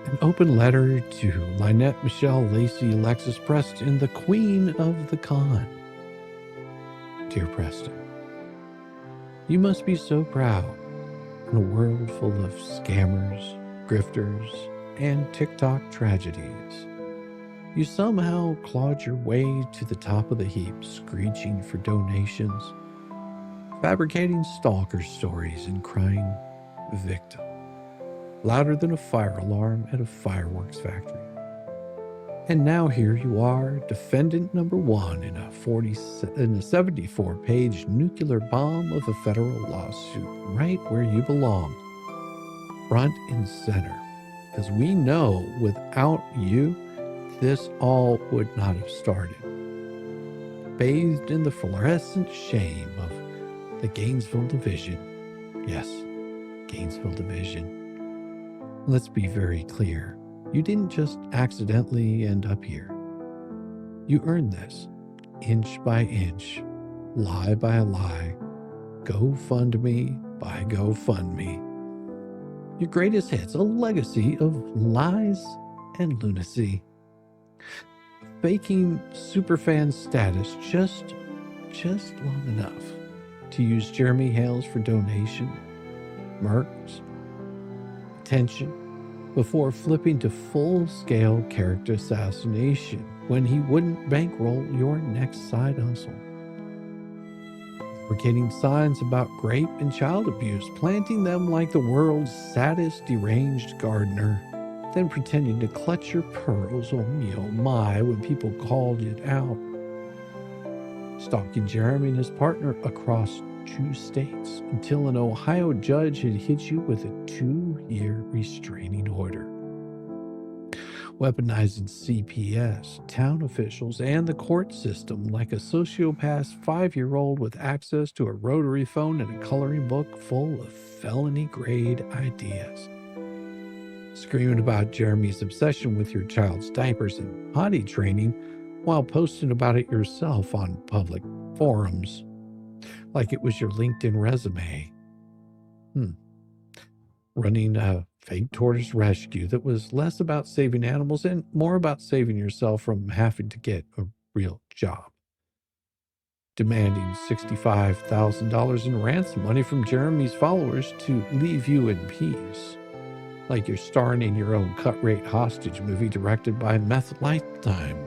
An open letter to Lynette Michelle Lacey Alexis Preston, the Queen of the Con. Dear Preston, you must be so proud in a world full of scammers, grifters, and TikTok tragedies. You somehow clawed your way to the top of the heap, screeching for donations, fabricating stalker stories, and crying victim, louder than a fire alarm at a fireworks factory. And now here you are, defendant number one in a 74-page nuclear bomb of a federal lawsuit, right where you belong, front and center. Because we know without you, this all would not have started. Bathed in the fluorescent shame of the Gainesville Division. Yes, Gainesville Division. Let's be very clear. You didn't just accidentally end up here. You earned this, inch by inch, lie by lie, GoFundMe by GoFundMe. Your greatest hits, a legacy of lies and lunacy. Faking superfan status just long enough to use Jeremy Hales for donation, mercs, attention, before flipping to full-scale character assassination when he wouldn't bankroll your next side hustle. Fabricating signs about rape and child abuse, planting them like the world's saddest deranged gardener, then pretending to clutch your pearls, oh me, oh my, when people called it out. Stalking Jeremy and his partner across 2 states until an Ohio judge had hit you with a 2-year restraining order. Weaponizing CPS, town officials, and the court system like a sociopath 5-year-old with access to a rotary phone and a coloring book full of felony-grade ideas. Screaming about Jeremy's obsession with your child's diapers and potty training while posting about it yourself on public forums like it was your LinkedIn resume. Running a fake tortoise rescue that was less about saving animals and more about saving yourself from having to get a real job. Demanding $65,000 in ransom money from Jeremy's followers to leave you in peace. Like you're starring in your own cut-rate hostage movie directed by Meth Lifetime.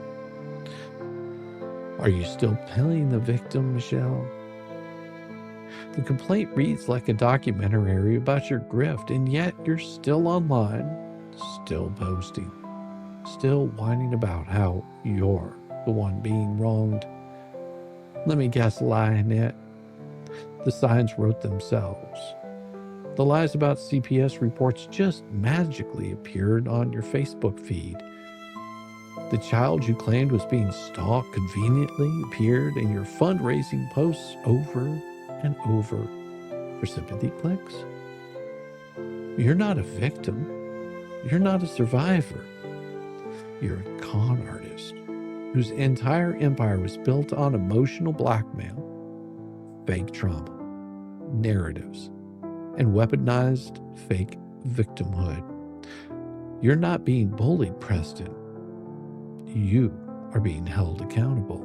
Are you still playing the victim, Michelle? The complaint reads like a documentary about your grift, and yet you're still online, still posting, still whining about how you're the one being wronged. Let me guess, Lynette. The signs wrote themselves. The lies about CPS reports just magically appeared on your Facebook feed. The child you claimed was being stalked conveniently appeared in your fundraising posts over and over for sympathy clicks. You're not a victim. You're not a survivor. You're a con artist whose entire empire was built on emotional blackmail, fake trauma, narratives, and weaponized fake victimhood. You're not being bullied, Preston. You are being held accountable.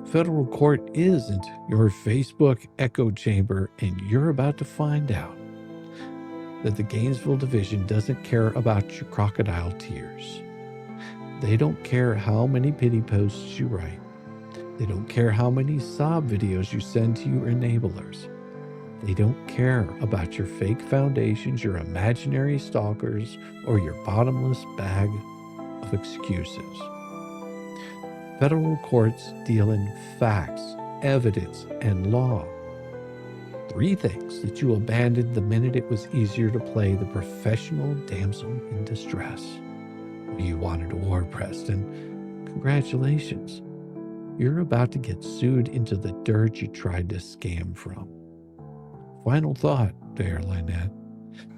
Federal court isn't your Facebook echo chamber, and you're about to find out that the Gainesville Division doesn't care about your crocodile tears. They don't care how many pity posts you write. They don't care how many sob videos you send to your enablers. They don't care about your fake foundations, your imaginary stalkers, or your bottomless bag of excuses. Federal courts deal in facts, evidence, and law. 3 things that you abandoned the minute it was easier to play the professional damsel in distress. You wanted a war, Preston. Congratulations. You're about to get sued into the dirt you tried to scam from. final thought there, Lynette,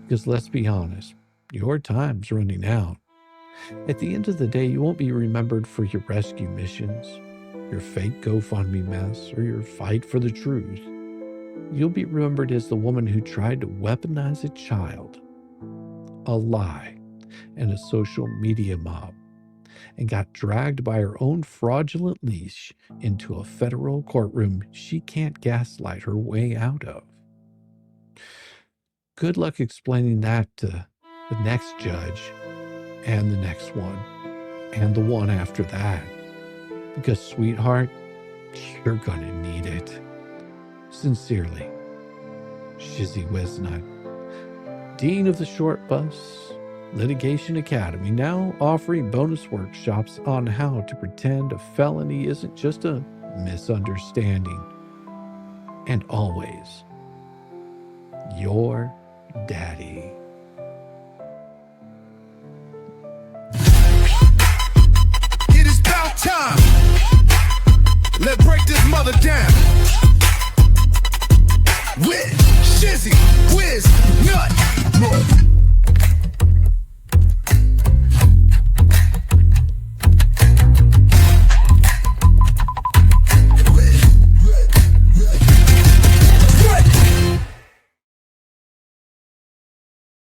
because let's be honest, your time's running out. At the end of the day, you won't be remembered for your rescue missions, your fake GoFundMe mess, or your fight for the truth. You'll be remembered as the woman who tried to weaponize a child, a lie, and a social media mob, and got dragged by her own fraudulent leash into a federal courtroom she can't gaslight her way out of. Good luck explaining that to the next judge, and the next one, and the one after that. Because, sweetheart, you're gonna need it. Sincerely, Shizzy Wisnut, Dean of the Short Bus Litigation Academy, now offering bonus workshops on how to pretend a felony isn't just a misunderstanding. And always, your daddy. It is about time. Let's break this mother down. With Shizzy Wisnut.